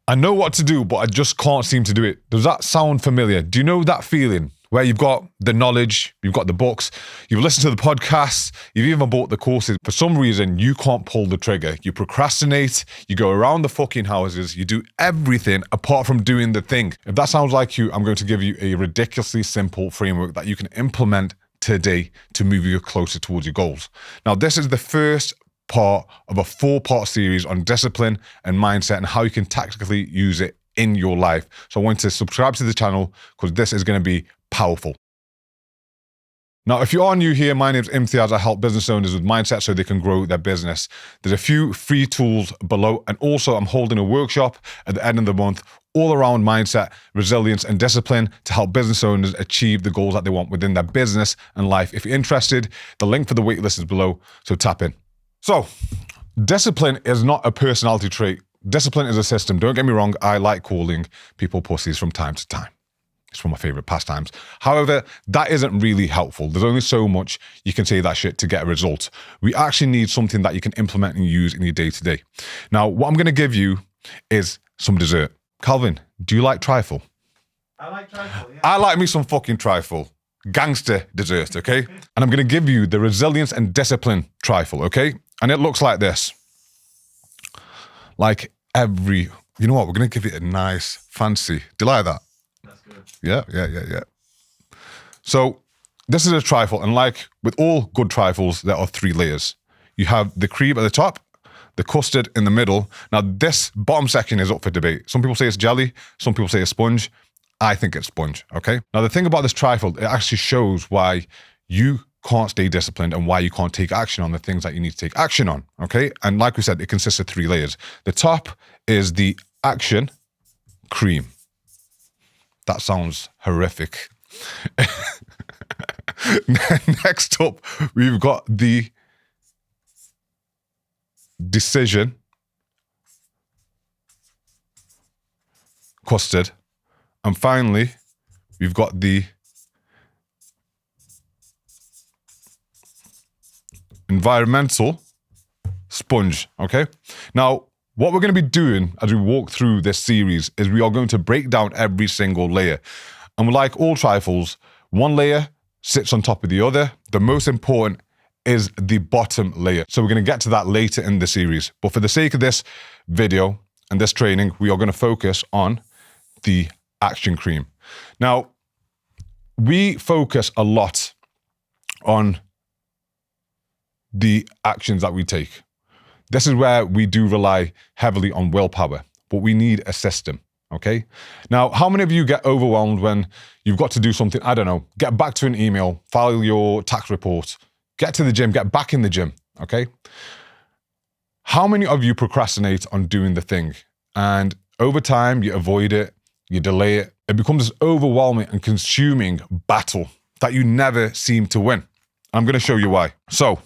I know what to do, but I just can't seem to do it. Does that sound familiar? Do you know that feeling where you've got the knowledge, you've got the books, you've listened to the podcasts, you've even bought the courses. For some reason, you can't pull the trigger. You procrastinate, you go around the fucking houses, you do everything apart from doing the thing. If that sounds like you, I'm going to give you a ridiculously simple framework that you can implement today to move you closer towards your goals. Now, this is the first part of a 4-part series on discipline and mindset and how you can tactically use it in your life. So I want to subscribe to the channel because this is going to be powerful. Now, if you are new here, my name's Imtiaz. I help business owners with mindset so they can grow their business. There's a few free tools below, and also I'm holding a workshop at the end of the month all around mindset, resilience, and discipline to help business owners achieve the goals that they want within their business and life. If you're interested, the link for the waitlist is below, so tap in. So, discipline is not a personality trait. Discipline is a system. Don't get me wrong, I like calling people pussies from time to time. It's one of my favorite pastimes. However, that isn't really helpful. There's only so much you can say that shit to get a result. We actually need something that you can implement and use in your day-to-day. Now, what I'm going to give you is some dessert. Calvin, do you like trifle? I like trifle, yeah. I like me some fucking trifle. Gangster dessert, okay? And I'm going to give you the resilience and discipline trifle, okay? And it looks like this. Like you know what? We're going to give it a nice, fancy. Do you like that? That's good. Yeah. So this is a trifle. And like with all good trifles, there are 3 layers. You have the cream at the top, the custard in the middle. Now this bottom section is up for debate. Some people say it's jelly. Some people say it's sponge. I think it's sponge, okay? Now the thing about this trifle, it actually shows why you can't stay disciplined and why you can't take action on the things that you need to take action on, okay? And like we said, it consists of 3 layers. The top is the action cream. That sounds horrific. Next up, we've got the decision custard. And finally, we've got the environmental sponge, okay? Now, what we're going to be doing as we walk through this series is we are going to break down every single layer. And like all trifles, one layer sits on top of the other. The most important is the bottom layer. So we're going to get to that later in the series. But for the sake of this video and this training, we are going to focus on the action cream. Now, we focus a lot on the actions that we take. This is where we do rely heavily on willpower, but we need a system, okay? Now, how many of you get overwhelmed when you've got to do something, I don't know, get back to an email, file your tax report, get to the gym, get back in the gym, okay? How many of you procrastinate on doing the thing? And over time, you avoid it, you delay it. It becomes this overwhelming and consuming battle that you never seem to win. I'm going to show you why. So,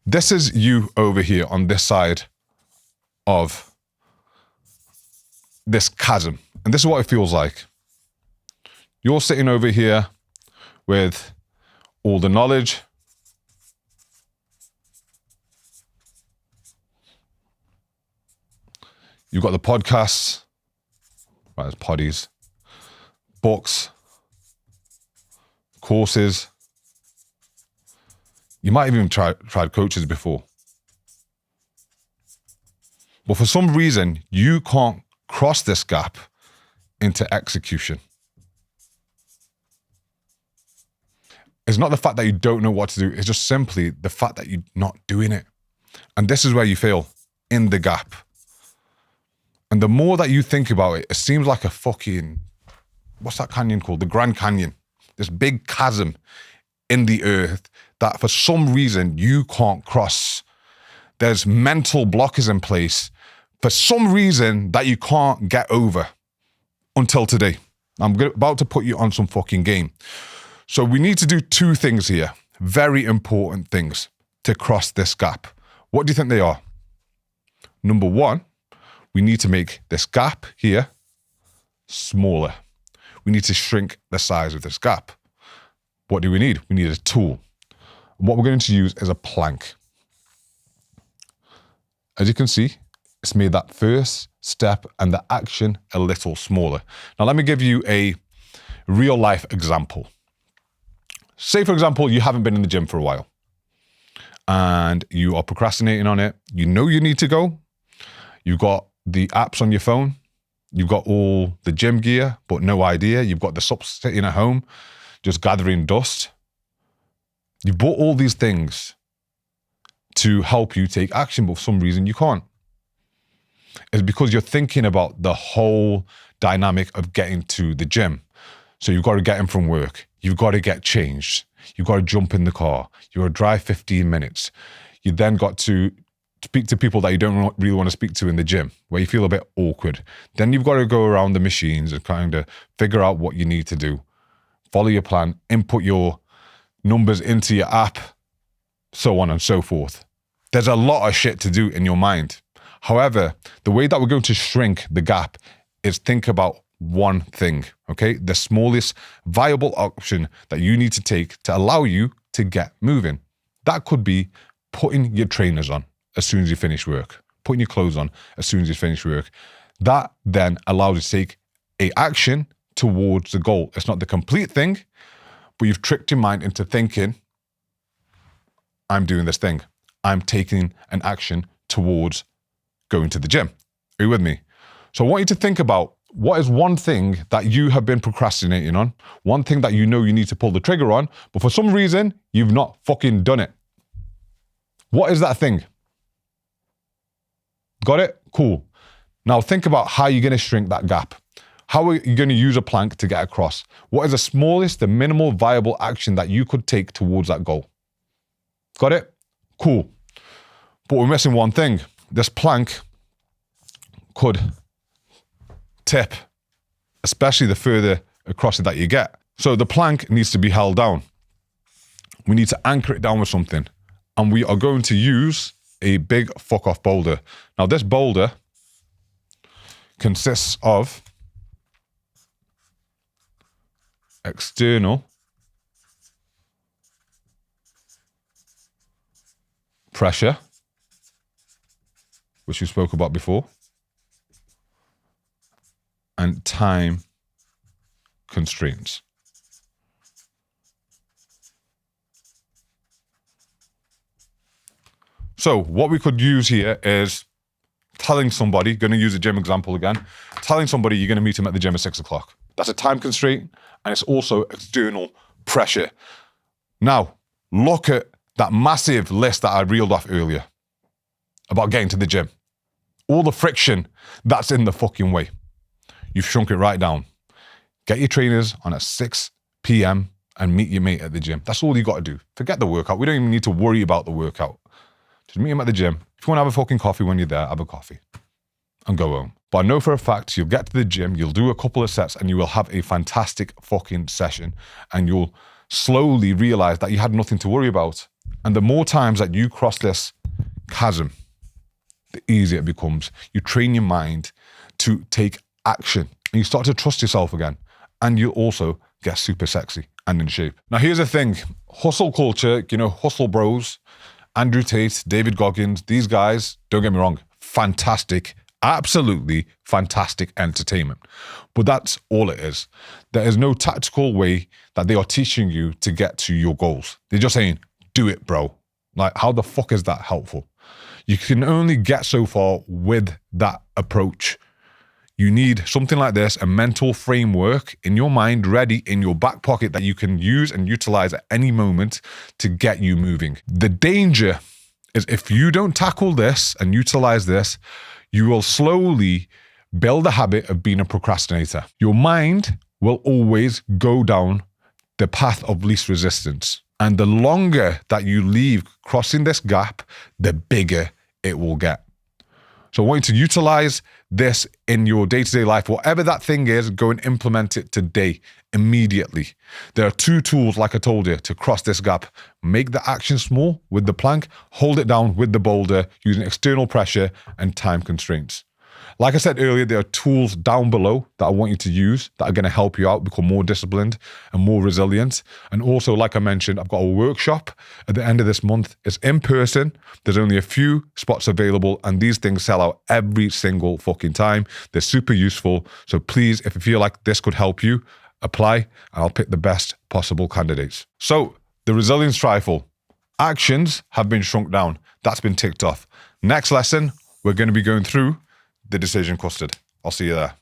this is you over here on this side of this chasm. And this is what it feels like. You're sitting over here with all the knowledge. You've got the podcasts, right, there's poddies, books, courses. You might have even tried coaches before. But for some reason, you can't cross this gap into execution. It's not the fact that you don't know what to do. It's just simply the fact that you're not doing it. And this is where you fail, in the gap. And the more that you think about it, it seems like a fucking, what's that canyon called? The Grand Canyon. This big chasm in the earth that for some reason you can't cross. There's mental blockers in place for some reason that you can't get over until today. I'm about to put you on some fucking game. So we need to do 2 things here, very important things to cross this gap. What do you think they are? Number 1, we need to make this gap here smaller. We need to shrink the size of this gap. What do we need? We need a tool. And what we're going to use is a plank. As you can see, It's made that first step and the action a little smaller. Now, let me give you a real life example. Say, for example, you haven't been in the gym for a while and you are procrastinating on it. You know you need to go. You've got the apps on your phone. You've got all the gym gear, but no idea. You've got the subs sitting at home, just gathering dust. You bought all these things to help you take action, but for some reason you can't. It's because you're thinking about the whole dynamic of getting to the gym. So you've got to get in from work. You've got to get changed. You've got to jump in the car. You've got to drive 15 minutes. You then got to speak to people that you don't really want to speak to in the gym, where you feel a bit awkward. Then you've got to go around the machines and kind of figure out what you need to do. Follow your plan, input your numbers into your app, so on and so forth. There's a lot of shit to do in your mind. However, the way that we're going to shrink the gap is think about one thing, okay? The smallest viable option that you need to take to allow you to get moving. That could be putting your trainers on as soon as you finish work, putting your clothes on as soon as you finish work. That then allows you to take a action towards the goal. It's not the complete thing, but you've tricked your mind into thinking, I'm doing this thing. I'm taking an action towards going to the gym. Are you with me? So I want you to think about what is one thing that you have been procrastinating on, one thing that you know you need to pull the trigger on, but for some reason, you've not fucking done it. What is that thing? Got it? Cool. Now think about how you're going to shrink that gap. How are you going to use a plank to get across? What is the smallest, the minimal viable action that you could take towards that goal? Got it? Cool. But we're missing one thing. This plank could tip, especially the further across it that you get. So the plank needs to be held down. We need to anchor it down with something. And we are going to use a big fuck off boulder. Now this boulder consists of external pressure, which we spoke about before, and time constraints. So what we could use here is telling somebody, going to use a gym example again, telling somebody you're going to meet them at the gym at 6 o'clock. That's a time constraint, and it's also external pressure. Now, look at that massive list that I reeled off earlier about getting to the gym. All the friction that's in the fucking way. You've shrunk it right down. Get your trainers on at 6 p.m. and meet your mate at the gym. That's all you got to do. Forget the workout. We don't even need to worry about the workout. Just meet him at the gym. If you want to have a fucking coffee when you're there, have a coffee and go home. But I know for a fact you'll get to the gym, you'll do a couple of sets, and you will have a fantastic fucking session, and you'll slowly realize that you had nothing to worry about. And the more times that you cross this chasm, the easier it becomes. You train your mind to take action, and you start to trust yourself again, and you'll also get super sexy and in shape. Now here's the thing, hustle culture, hustle bros, Andrew Tate, David Goggins, these guys, don't get me wrong, fantastic, absolutely fantastic entertainment. But that's all it is. There is no tactical way that they are teaching you to get to your goals. They're just saying, do it, bro. Like, how the fuck is that helpful? You can only get so far with that approach. You need something like this, a mental framework in your mind ready in your back pocket that you can use and utilize at any moment to get you moving. The danger is if you don't tackle this and utilize this, you will slowly build a habit of being a procrastinator. Your mind will always go down the path of least resistance. And the longer that you leave crossing this gap, the bigger it will get. So I want you to utilize this in your day-to-day life. Whatever that thing is, go and implement it today, immediately. There are 2 tools, like I told you, to cross this gap. Make the action small with the plank, hold it down with the boulder using external pressure and time constraints. Like I said earlier, there are tools down below that I want you to use that are going to help you out become more disciplined and more resilient. And also, like I mentioned, I've got a workshop at the end of this month. It's in person. There's only a few spots available, and these things sell out every single fucking time. They're super useful. So please, if you feel like this could help you, apply, and I'll pick the best possible candidates. So the resilience trifle. Actions have been shrunk down. That's been ticked off. Next lesson, we're going to be going through the decision custard. I'll see you there.